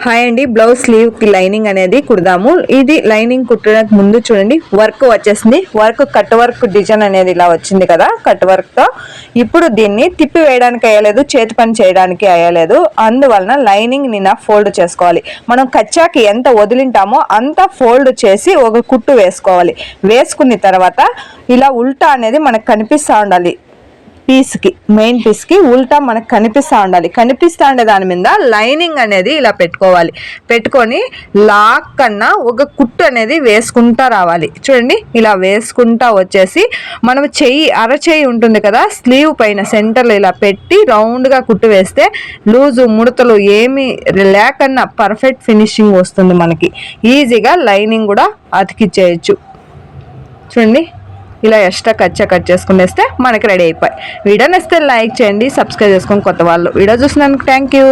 Hi అండి, blouse slew కి lining అనేది కుడదాము. ఇది లైనింగ్ కుట్టడానికి ముందు చూడండి వర్క్ వచ్చేసింది. కట్ వర్క్ డిజైన్ అనేది ఇలా వచ్చింది కదా, కట్ వర్క్ తో. ఇప్పుడు దీన్ని తిప్పి వేయడానికి అయ్యలేదు, చేతి పని చేయడానికి అయ్యలేదు. అందువలన లైనింగ్ ని ఫోల్డ్ చేసుకోవాలి. మనం కచ్చాకి ఎంత వదిలింటామో అంత ఫోల్డ్ చేసి ఒక కుట్టు వేసుకోవాలి. వేసుకున్న తర్వాత ఇలా ఉల్టా అనేది మనకు కనిపిస్తూ ఉండాలి. మెయిన్ పీస్ కి ఉల్టా మనకు కనిపిస్తూ ఉండాలి. కనిపిస్తూ ఉండే దాని మీద లైనింగ్ అనేది ఇలా పెట్టుకోవాలి. పెట్టుకొని లాక్ కన్నా ఒక కుట్టు అనేది వేసుకుంటా రావాలి. చూడండి, ఇలా వేసుకుంటా వచ్చేసి మనం అరచేయి ఉంటుంది కదా, స్లీవ్ పైన సెంటర్లో ఇలా పెట్టి రౌండ్గా కుట్టు వేస్తే లూజు ముడతలు ఏమి లేకన్నా పర్ఫెక్ట్ ఫినిషింగ్ వస్తుంది. మనకి ఈజీగా లైనింగ్ కూడా అతికిచ్చేయచ్చు. చూడండి, ఇలా ఎక్స్ట్రా కట్ చేసుకునేస్తే మనకి రెడీ అయిపోయి. వీడియో నచ్చితే లైక్ చేయండి, సబ్స్క్రైబ్ చేసుకొని కొత్త వాళ్ళు వీడియో చూసినందుకు థ్యాంక్ యూ.